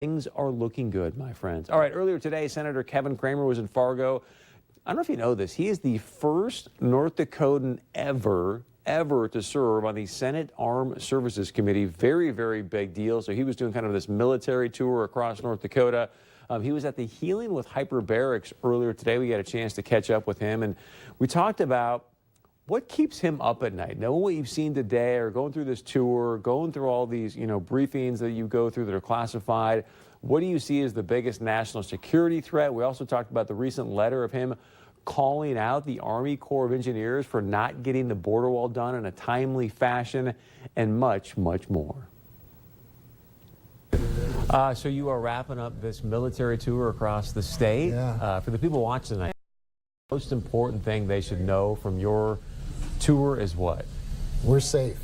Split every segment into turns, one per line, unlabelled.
Things are looking good, my friends. All right, earlier today, Senator Kevin Cramer was in Fargo. I don't know if you know this. He is the first North Dakotan ever to serve on the Senate Armed Services Committee. Very, very big deal. So he was doing kind of this military tour across North Dakota. He was at the Healing with Hyperbarics earlier today. We got a chance to catch up with him, and we talked about what keeps him up at night. Knowing what you've seen today, or going through this tour, going through all these, briefings that you go through that are classified. What do you see as the biggest national security threat? We also talked about the recent letter of him calling out the Army Corps of Engineers for not getting the border wall done in a timely fashion, and much, much more. So you are wrapping up this military tour across the state.
Yeah.
For the people watching tonight, the most important thing they should know from your tour is what?
We're safe.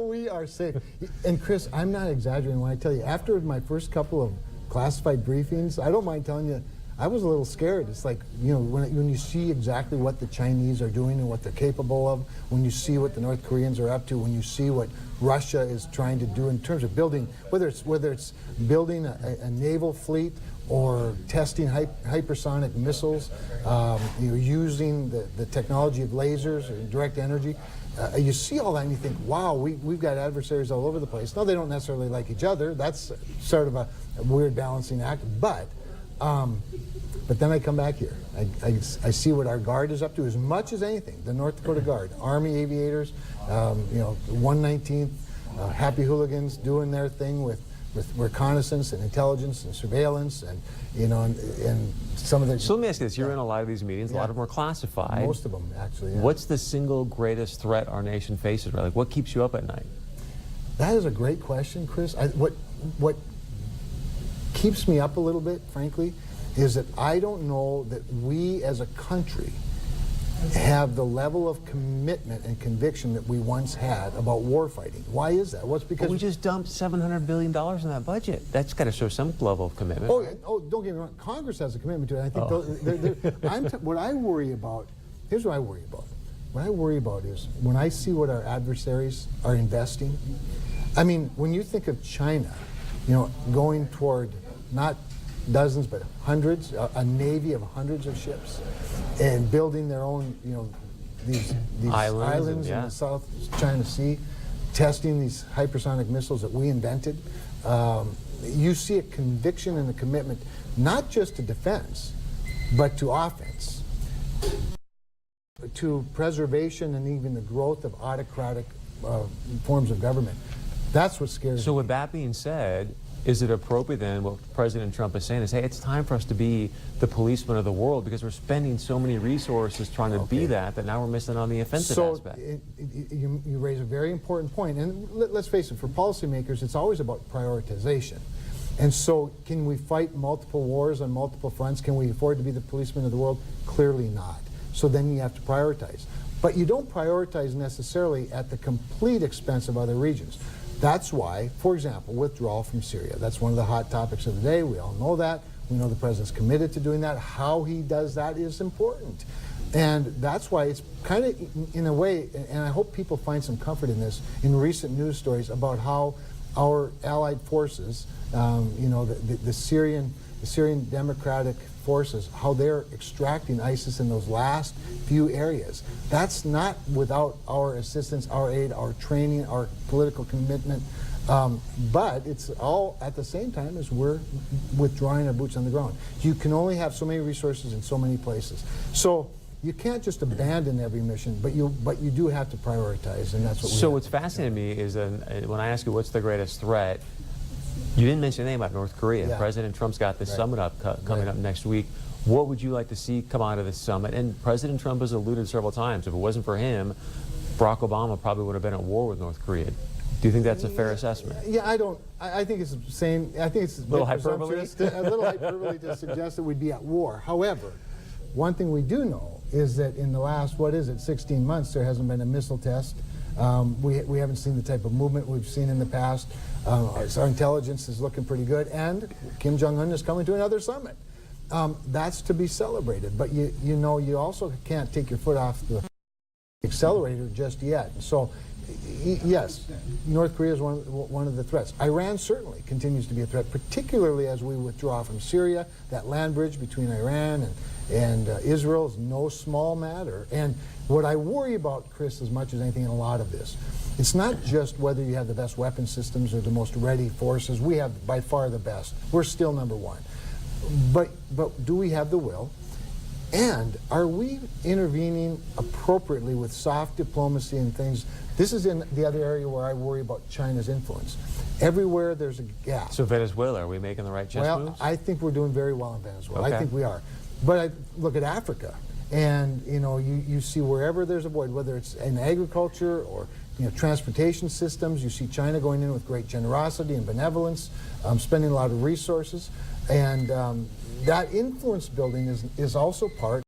We are safe. And Chris, I'm not exaggerating when I tell you, after my first couple of classified briefings, I don't mind telling you, I was a little scared. It's like, when you see exactly what the Chinese are doing and what they're capable of, when you see what the North Koreans are up to, when you see what Russia is trying to do in terms of building, whether it's building a naval fleet or testing hypersonic missiles, using the technology of lasers or direct energy. You see all that and you think, wow, we've got adversaries all over the place. No, they don't necessarily like each other. That's sort of a weird balancing act. But then I come back here. I see what our Guard is up to, as much as anything. The North Dakota Guard, Army aviators, 119th, Happy Hooligans doing their thing with reconnaissance and intelligence and surveillance and some of the...
So let me ask you this. You're in a lot of these meetings.
Yeah.
A lot of them are classified.
Most of them, actually. Yeah.
What's the single greatest threat our nation faces? Like, what keeps you up at night?
That is a great question, Chris. What keeps me up a little bit, frankly, is that I don't know that we as a country have the level of commitment and conviction that we once had about war fighting. Why is that? What's because
we just dumped $700 billion in that budget. That's got to show some level of commitment.
Oh, don't get me wrong. Congress has a commitment to it. I think what I worry about, here's what I worry about. What I worry about is when I see what our adversaries are investing. I mean, when you think of China, going toward not dozens but hundreds, a navy of hundreds of ships, and building their own, these islands in the South China Sea, testing these hypersonic missiles that we invented. You see a conviction and a commitment, not just to defense, but to offense, to preservation and even the growth of autocratic forms of government. That's what scares me.
So with that being said, is it appropriate then, what President Trump is saying is, hey, it's time for us to be the policeman of the world because we're spending so many resources trying to be that now we're missing on the offensive aspect.
You raise a very important point. And let's face it, for policymakers, it's always about prioritization. And so can we fight multiple wars on multiple fronts? Can we afford to be the policeman of the world? Clearly not. So then you have to prioritize. But you don't prioritize necessarily at the complete expense of other regions. That's why, for example, withdrawal from Syria. That's one of the hot topics of the day. We all know that. We know the president's committed to doing that. How he does that is important. And that's why it's kind of, in a way, and I hope people find some comfort in this, in recent news stories about how our allied forces, the Syrian Democratic forces, how they're extracting ISIS in those last few areas. That's not without our assistance, our aid, our training, our political commitment, but it's all at the same time as we're withdrawing our boots on the ground. You can only have so many resources in so many places. So you can't just abandon every mission, but you do have to prioritize, and that's what we
So what's fascinating to me is when I ask you what's the greatest threat, you didn't mention anything about North Korea. Yeah. President Trump's got this summit coming up next week. What would you like to see come out of this summit? And President Trump has alluded several times, if it wasn't for him, Barack Obama probably would have been at war with North Korea. Do you think that's a fair assessment?
Yeah, I don't. I think it's saying. I think it's a
little hyperbole.
A little hyperbole to suggest that we'd be at war. However, one thing we do know is that in the last 16 months, there hasn't been a missile test. We haven't seen the type of movement we've seen in the past. Our intelligence is looking pretty good, and Kim Jong-un is coming to another summit. That's to be celebrated, but you also can't take your foot off the accelerator just yet. So Yes, North Korea is one of the threats. Iran certainly continues to be a threat, particularly as we withdraw from Syria. That land bridge between Iran and Israel is no small matter. And what I worry about, Chris, as much as anything in a lot of this, it's not just whether you have the best weapon systems or the most ready forces. We have by far the best. We're still number one. But do we have the will? And are we intervening appropriately with soft diplomacy and things? This is in the other area where I worry about China's influence. Everywhere there's a gap.
So Venezuela, are we making the right chess moves?
Well, I think we're doing very well in Venezuela.
Okay.
I think we are. But I look at Africa, and you see wherever there's a void, whether it's in agriculture or transportation systems, you see China going in with great generosity and benevolence, spending a lot of resources, and that influence building is also part